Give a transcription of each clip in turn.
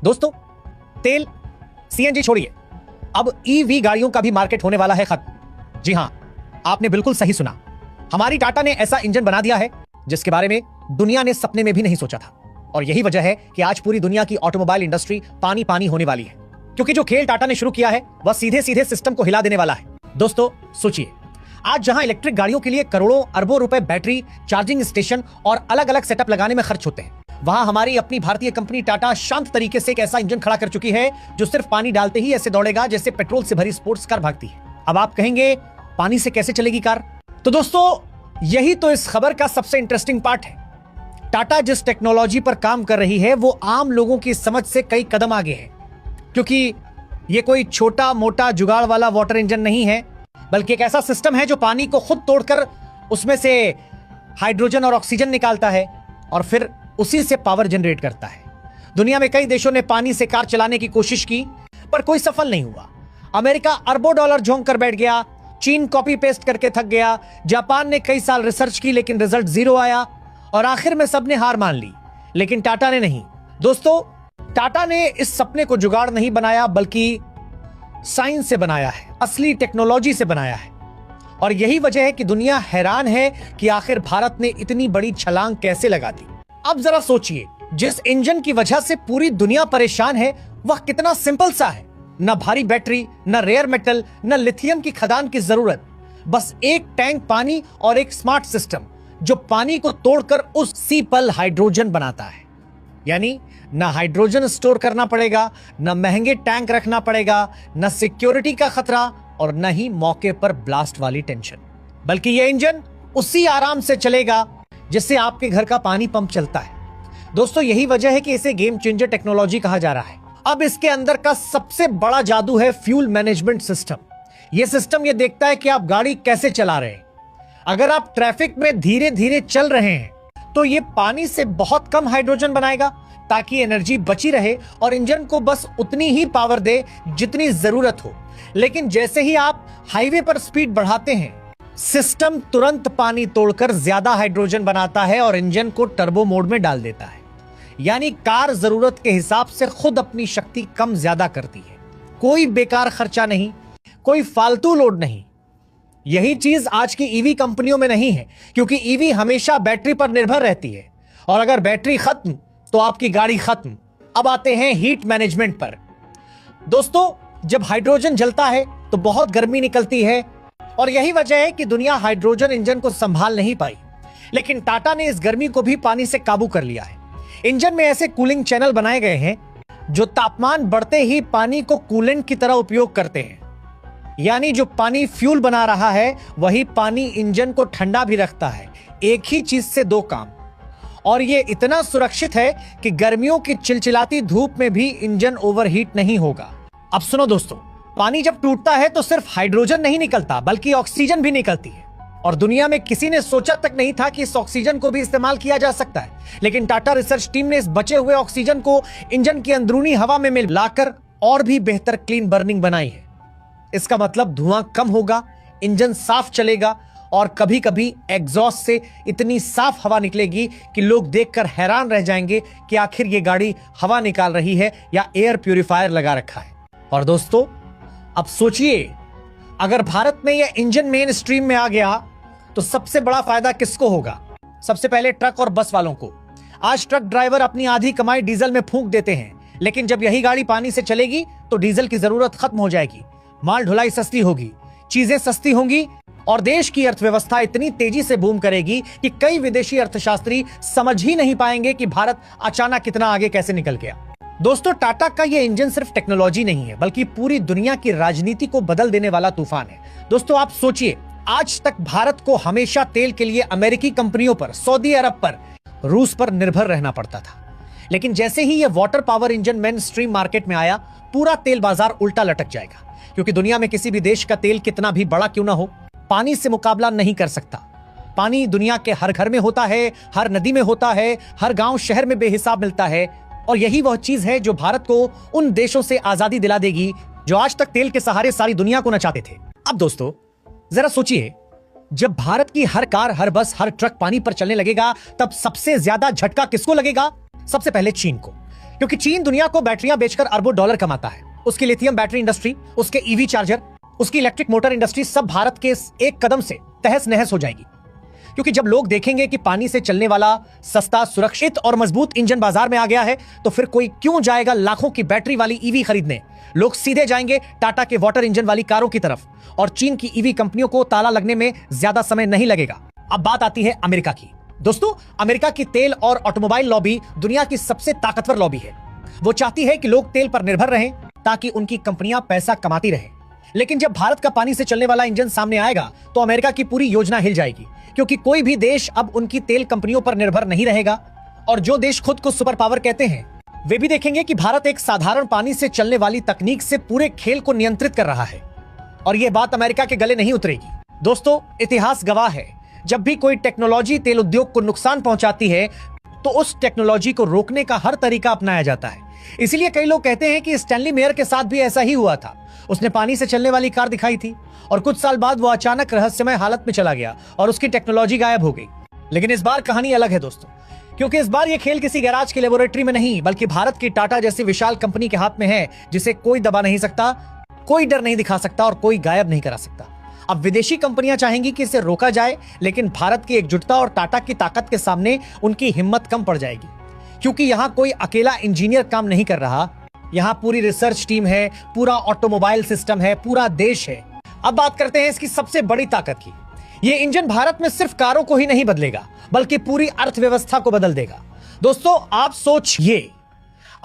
दोस्तों, तेल सीएनजी छोड़िए, अब ईवी गाड़ियों का भी मार्केट होने वाला है खत्म। जी हां, आपने बिल्कुल सही सुना। हमारी टाटा ने ऐसा इंजन बना दिया है जिसके बारे में दुनिया ने सपने में भी नहीं सोचा था। और यही वजह है कि आज पूरी दुनिया की ऑटोमोबाइल इंडस्ट्री पानी पानी होने वाली है, क्योंकि जो खेल टाटा ने शुरू किया है वह सीधे सीधे सिस्टम को हिला देने वाला है। दोस्तों सोचिए, आज जहां इलेक्ट्रिक गाड़ियों के लिए करोड़ों अरबों रुपए बैटरी, चार्जिंग स्टेशन और अलग अलग सेटअप लगाने में खर्च होते हैं, वहां हमारी अपनी भारतीय कंपनी टाटा शांत तरीके से एक ऐसा इंजन खड़ा कर चुकी है जो सिर्फ पानी डालते ही ऐसे दौड़ेगा जैसे पेट्रोल से भरी स्पोर्ट्स कार भागती है। अब आप कहेंगे पानी से कैसे चलेगी कार? तो दोस्तों यही तो इस खबर का सबसे इंटरेस्टिंग पार्ट है। टाटा जिस टेक्नोलॉजी पर काम कर रही है वो आम लोगों की समझ से कई कदम आगे है, क्योंकि ये कोई छोटा मोटा जुगाड़ वाला वाटर इंजन नहीं है, बल्कि एक ऐसा सिस्टम है जो पानी को खुद तोड़कर उसमें से हाइड्रोजन और ऑक्सीजन निकालता है और फिर उसी से पावर जनरेट करता है। दुनिया में कई देशों ने पानी से कार चलाने की कोशिश की पर कोई सफल नहीं हुआ। अमेरिका अरबों डॉलर झोंक कर बैठ गया, चीन कॉपी पेस्ट करके थक गया, जापान ने कई साल रिसर्च की लेकिन रिजल्ट जीरो आया और आखिर में सबने हार मान ली, लेकिन टाटा ने नहीं। दोस्तों, टाटा ने इस सपने को जुगाड़ नहीं बनाया बल्कि साइंस से बनाया है, असली टेक्नोलॉजी से बनाया है। और यही वजह है कि दुनिया हैरान है कि आखिर भारत ने इतनी बड़ी छलांग कैसे लगा दी। अब जरा सोचिए, जिस इंजन की वजह से पूरी दुनिया परेशान है वह कितना सिंपल सा है। न भारी बैटरी, न रेयर मेटल, न लिथियम की खदान की जरूरत, बस एक टैंक पानी और एक स्मार्ट सिस्टम जो पानी को तोड़कर उसी पल हाइड्रोजन बनाता है। यानी न हाइड्रोजन स्टोर करना पड़ेगा, न महंगे टैंक रखना पड़ेगा, न सिक्योरिटी का खतरा और न ही मौके पर ब्लास्ट वाली टेंशन, बल्कि यह इंजन उसी आराम से चलेगा जिससे आपके घर का पानी पंप चलता है। दोस्तों यही वजह है कि इसे गेम चेंजर टेक्नोलॉजी कहा जा रहा है। अब इसके अंदर का सबसे बड़ा जादू है फ्यूल मैनेजमेंट सिस्टम। यह सिस्टम यह देखता है कि आप गाड़ी कैसे चला रहे हैं। अगर आप ट्रैफिक में धीरे धीरे चल रहे हैं तो यह पानी से बहुत कम हाइड्रोजन बनाएगा ताकि एनर्जी बची रहे और इंजन को बस उतनी ही पावर दे जितनी जरूरत हो। लेकिन जैसे ही आप हाईवे पर स्पीड बढ़ाते हैं, सिस्टम तुरंत पानी तोड़कर ज्यादा हाइड्रोजन बनाता है और इंजन को टर्बो मोड में डाल देता है। यानी कार जरूरत के हिसाब से खुद अपनी शक्ति कम ज्यादा करती है। कोई बेकार खर्चा नहीं, कोई फालतू लोड नहीं। यही चीज आज की ईवी कंपनियों में नहीं है, क्योंकि ईवी हमेशा बैटरी पर निर्भर रहती है और अगर बैटरी खत्म तो आपकी गाड़ी खत्म। अब आते हैं हीट मैनेजमेंट पर। दोस्तों, जब हाइड्रोजन जलता है तो बहुत गर्मी निकलती है और यही वजह है कि दुनिया हाइड्रोजन इंजन को संभाल नहीं पाई। लेकिन टाटा ने इस गर्मी को भी पानी से काबू कर लिया है। इंजन में ऐसे कूलिंग चैनल बनाए गए हैं जो तापमान बढ़ते ही पानी को कूलेंट की तरह उपयोग करते हैं। यानी जो पानी फ्यूल बना रहा है वही पानी इंजन को ठंडा भी रखता है। एक ही चीज से दो काम। और यह इतना सुरक्षित है कि गर्मियों की चिलचिलाती धूप में भी इंजन ओवरहीट नहीं होगा। अब सुनो दोस्तों, पानी जब टूटता है तो सिर्फ हाइड्रोजन नहीं निकलता बल्कि ऑक्सीजन भी निकलती है। और दुनिया में किसी ने सोचा तक नहीं था कि इस ऑक्सीजन को भी इस्तेमाल किया जा सकता है। लेकिन टाटा रिसर्च टीम ने इस बचे हुए ऑक्सीजन को इंजन की अंदरूनी हवा में मिलाकर और भी बेहतर क्लीन बर्निंग बनाई है। इसका मतलब धुआं कम होगा, इंजन साफ चलेगा और कभी कभी एग्जॉस्ट से इतनी साफ हवा निकलेगी कि लोग देखकर हैरान रह जाएंगे कि आखिर ये गाड़ी हवा निकाल रही है या एयर प्यूरिफायर लगा रखा है। और दोस्तों, अब सोचिए, अगर भारत में यह इंजन मेन स्ट्रीम में आ गया तो सबसे बड़ा फायदा किसको होगा? सबसे पहले ट्रक और बस वालों को। आज ट्रक ड्राइवर अपनी आधी कमाई डीजल में फूंक देते हैं, लेकिन जब यही गाड़ी पानी से चलेगी तो डीजल की जरूरत खत्म हो जाएगी, माल ढुलाई सस्ती होगी, चीजें सस्ती होंगी और देश की अर्थव्यवस्था इतनी तेजी से बूम करेगी कि कई विदेशी अर्थशास्त्री समझ ही नहीं पाएंगे कि भारत अचानक कितना आगे कैसे निकल गया। दोस्तों, टाटा का यह इंजन सिर्फ टेक्नोलॉजी नहीं है बल्कि पूरी दुनिया की राजनीति को बदल देने वाला तूफान है। दोस्तों, आप सोचिए, आज तक भारत को हमेशा तेल के लिए अमेरिकी कंपनियों पर, सऊदी अरब पर, रूस पर निर्भर रहना पड़ता था। लेकिन जैसे ही यह water power engine main stream market में आया, पूरा तेल बाजार उल्टा लटक जाएगा, क्योंकि दुनिया में किसी भी देश का तेल कितना भी बड़ा क्यों ना हो, पानी से मुकाबला नहीं कर सकता। पानी दुनिया के हर घर में होता है, हर नदी में होता है, हर गांव शहर में बेहिसाब मिलता है और यही वह चीज है जो भारत को उन देशों से आजादी दिला देगी जो आज तक तेल के सहारे सारी दुनिया को नचाते थे। अब दोस्तों जरा सोचिए, जब भारत की हर कार, हर बस, हर ट्रक पानी पर चलने लगेगा तब सबसे ज्यादा झटका किसको लगेगा? सबसे पहले चीन को, क्योंकि चीन दुनिया को बैटरियां बेचकर अरबों डॉलर कमाता है। उसकी लिथियम बैटरी इंडस्ट्री, उसके ईवी चार्जर, उसकी इलेक्ट्रिक मोटर इंडस्ट्री सब भारत के इस एक कदम से तहस नहस हो जाएगी। क्योंकि जब लोग देखेंगे कि पानी से चलने वाला सस्ता, सुरक्षित और मजबूत इंजन बाजार में आ गया है, तो फिर कोई क्यों जाएगा लाखों की बैटरी वाली ईवी खरीदने। लोग सीधे जाएंगे टाटा के वाटर इंजन वाली कारों की तरफ, और चीन की ईवी कंपनियों को ताला लगने में ज्यादा समय नहीं लगेगा। अब बात आती है अमेरिका की। दोस्तों, अमेरिका की तेल और ऑटोमोबाइल लॉबी दुनिया की सबसे ताकतवर लॉबी है। वो चाहती है कि लोग तेल पर निर्भर रहें ताकि उनकी कंपनियां पैसा कमाती रहें। लेकिन जब भारत का पानी से चलने वाला इंजन सामने आएगा तो अमेरिका की पूरी योजना हिल जाएगी, क्योंकि कोई भी देश अब उनकी तेल कंपनियों पर निर्भर नहीं रहेगा। और जो देश खुद को सुपर पावर कहते हैं, वे भी देखेंगे कि भारत एक साधारण पानी से चलने वाली तकनीक से पूरे खेल को नियंत्रित कर रहा है। और यह बात अमेरिका के गले नहीं उतरेगी। दोस्तों, इतिहास गवाह है, जब भी कोई टेक्नोलॉजी तेल उद्योग को नुकसान पहुंचाती है तो उस टेक्नोलॉजी को रोकने का हर तरीका अपनाया जाता है। इसीलिए कई लोग कहते हैं कि स्टैनली मेयर के साथ भी ऐसा ही हुआ था। उसने पानी से चलने वाली कार दिखाई थी और कुछ साल बाद वो अचानक रहस्यमय हालत में चला गया और उसकी टेक्नोलॉजी गायब हो गई। लेकिन इस बार कहानी अलग है दोस्तों, क्योंकि इस बार ये खेल किसी गैराज की लेबोरेटरी में नहीं, बल्कि भारत की टाटा जैसी विशाल कंपनी के हाथ में है, जिसे कोई दबा नहीं सकता, कोई डर नहीं दिखा सकता और कोई गायब नहीं करा सकता। अब विदेशी कंपनियां चाहेंगी कि इसे रोका जाए, लेकिन भारत की एकजुटता और टाटा की ताकत के सामने उनकी हिम्मत कम पड़ जाएगी। क्योंकि यहां कोई अकेला इंजीनियर काम नहीं कर रहा, यहां पूरी रिसर्च टीम है, पूरा ऑटोमोबाइल सिस्टम है, पूरा देश है। अब बात करते हैं इसकी सबसे बड़ी ताकत की। यह इंजन भारत में सिर्फ कारों को ही नहीं बदलेगा, बल्कि पूरी अर्थव्यवस्था को बदल देगा। दोस्तों, आप सोचिए,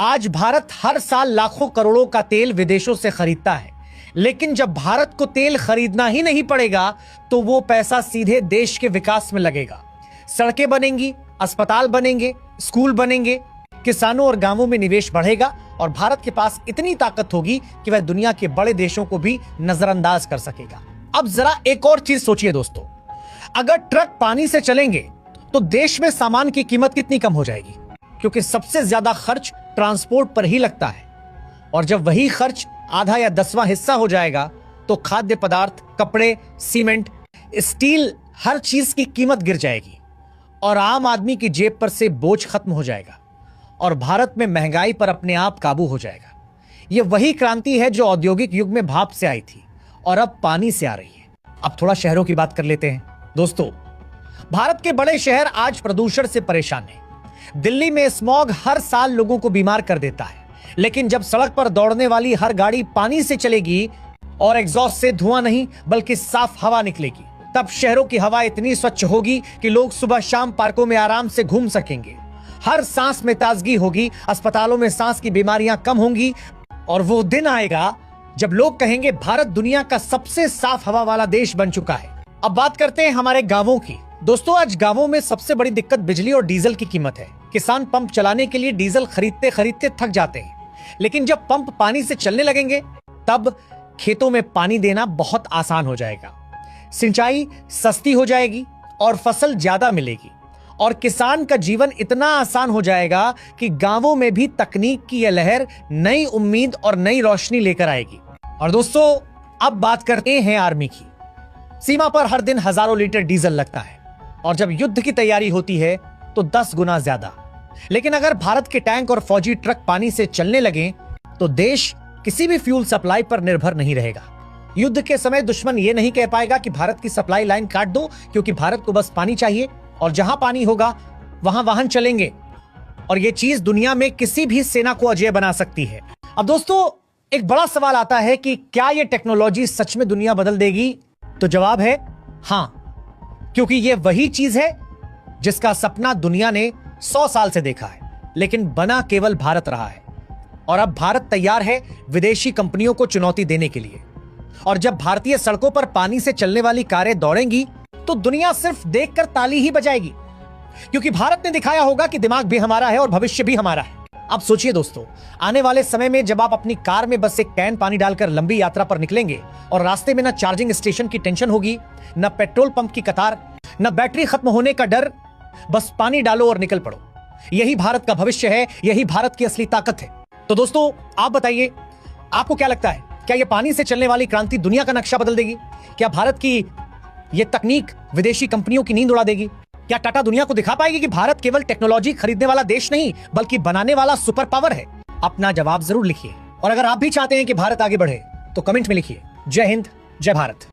आज भारत हर साल लाखों करोड़ों का तेल विदेशों से खरीदता है, लेकिन जब भारत को तेल खरीदना ही नहीं पड़ेगा तो वो पैसा सीधे देश के विकास में लगेगा। सड़कें बनेंगी, अस्पताल बनेंगे, स्कूल बनेंगे, किसानों और गांवों में निवेश बढ़ेगा और भारत के पास इतनी ताकत होगी कि वह दुनिया के बड़े देशों को भी नजरअंदाज कर सकेगा। अब जरा एक और चीज सोचिए दोस्तों, अगर ट्रक पानी से चलेंगे तो देश में सामान की कीमत कितनी कम हो जाएगी, क्योंकि सबसे ज्यादा खर्च ट्रांसपोर्ट पर ही लगता है। और जब वही खर्च आधा या 10वां हिस्सा हो जाएगा तो खाद्य पदार्थ, कपड़े, सीमेंट, स्टील, हर चीज की कीमत गिर जाएगी और आम आदमी की जेब पर से बोझ खत्म हो जाएगा और भारत में महंगाई पर अपने आप काबू हो जाएगा। यह वही क्रांति है जो औद्योगिक युग में भाप से आई थी और अब पानी से आ रही है। अब थोड़ा शहरों की बात कर लेते हैं। दोस्तों, भारत के बड़े शहर आज प्रदूषण से परेशान हैं। दिल्ली में स्मॉग हर साल लोगों को बीमार कर देता है, लेकिन जब सड़क पर दौड़ने वाली हर गाड़ी पानी से चलेगी और एग्जॉस्ट से धुआं नहीं बल्कि साफ हवा निकलेगी, तब शहरों की हवा इतनी स्वच्छ होगी कि लोग सुबह शाम पार्कों में आराम से घूम सकेंगे। हर सांस में ताजगी होगी, अस्पतालों में सांस की बीमारियां कम होंगी और वो दिन आएगा जब लोग कहेंगे भारत दुनिया का सबसे साफ हवा वाला देश बन चुका है। अब बात करते हैं हमारे गांवों की। दोस्तों, आज गांवों में सबसे बड़ी दिक्कत बिजली और डीजल की कीमत है। किसान पंप चलाने के लिए डीजल खरीदते खरीदते थक जाते हैं, लेकिन जब पंप पानी से चलने लगेंगे तब खेतों में पानी देना बहुत आसान हो जाएगा, सिंचाई सस्ती हो जाएगी और फसल ज्यादा मिलेगी और किसान का जीवन इतना आसान हो जाएगा कि गांवों में भी तकनीक की यह लहर नई उम्मीद और नई रोशनी लेकर आएगी। और दोस्तों, अब बात करते हैं आर्मी की। सीमा पर हर दिन हजारों लीटर डीजल लगता है और जब युद्ध की तैयारी होती है तो 10 गुना ज्यादा। लेकिन अगर भारत के टैंक और फौजी ट्रक पानी से चलने लगे तो देश किसी भी फ्यूल सप्लाई पर निर्भर नहीं रहेगा। युद्ध के समय दुश्मन ये नहीं कह पाएगा कि भारत की सप्लाई लाइन काट दो, क्योंकि भारत को बस पानी चाहिए और जहां पानी होगा वहां वाहन चलेंगे। और यह चीज दुनिया में किसी भी सेना को अजेय बना सकती है। अब दोस्तों, एक बड़ा सवाल आता है कि क्या यह टेक्नोलॉजी सच में दुनिया बदल देगी? तो जवाब है हां, क्योंकि यह वही चीज है जिसका सपना दुनिया ने 100 साल से देखा है, लेकिन बना केवल भारत रहा है। और अब भारत तैयार है विदेशी कंपनियों को चुनौती देने के लिए। और जब भारतीय सड़कों पर पानी से चलने वाली कारें दौड़ेंगी तो दुनिया सिर्फ देखकर ताली ही बजाएगी, क्योंकि भारत ने दिखाया होगा कि दिमाग भी हमारा है और भविष्य भी हमारा है। अब सोचिए दोस्तों, आने वाले समय में जब आप अपनी कार में बस एक कैन पानी डालकर लंबी यात्रा पर निकलेंगे और रास्ते में न चार्जिंग स्टेशन की टेंशन होगी, न पेट्रोल पंप की कतार, न बैटरी खत्म होने का डर, बस पानी डालो और निकल पड़ो। यही भारत का भविष्य है, यही भारत की असली ताकत है। तो दोस्तों, आप बताइए, आपको क्या लगता है? क्या यह पानी से चलने वाली क्रांति दुनिया का नक्शा बदल देगी? क्या भारत की यह तकनीक विदेशी कंपनियों की नींद उड़ा देगी? क्या टाटा दुनिया को दिखा पाएगी कि भारत केवल टेक्नोलॉजी खरीदने वाला देश नहीं बल्कि बनाने वाला सुपर पावर है? अपना जवाब जरूर लिखिए और अगर आप भी चाहते हैं कि भारत आगे बढ़े तो कमेंट में लिखिए जय हिंद, जय भारत।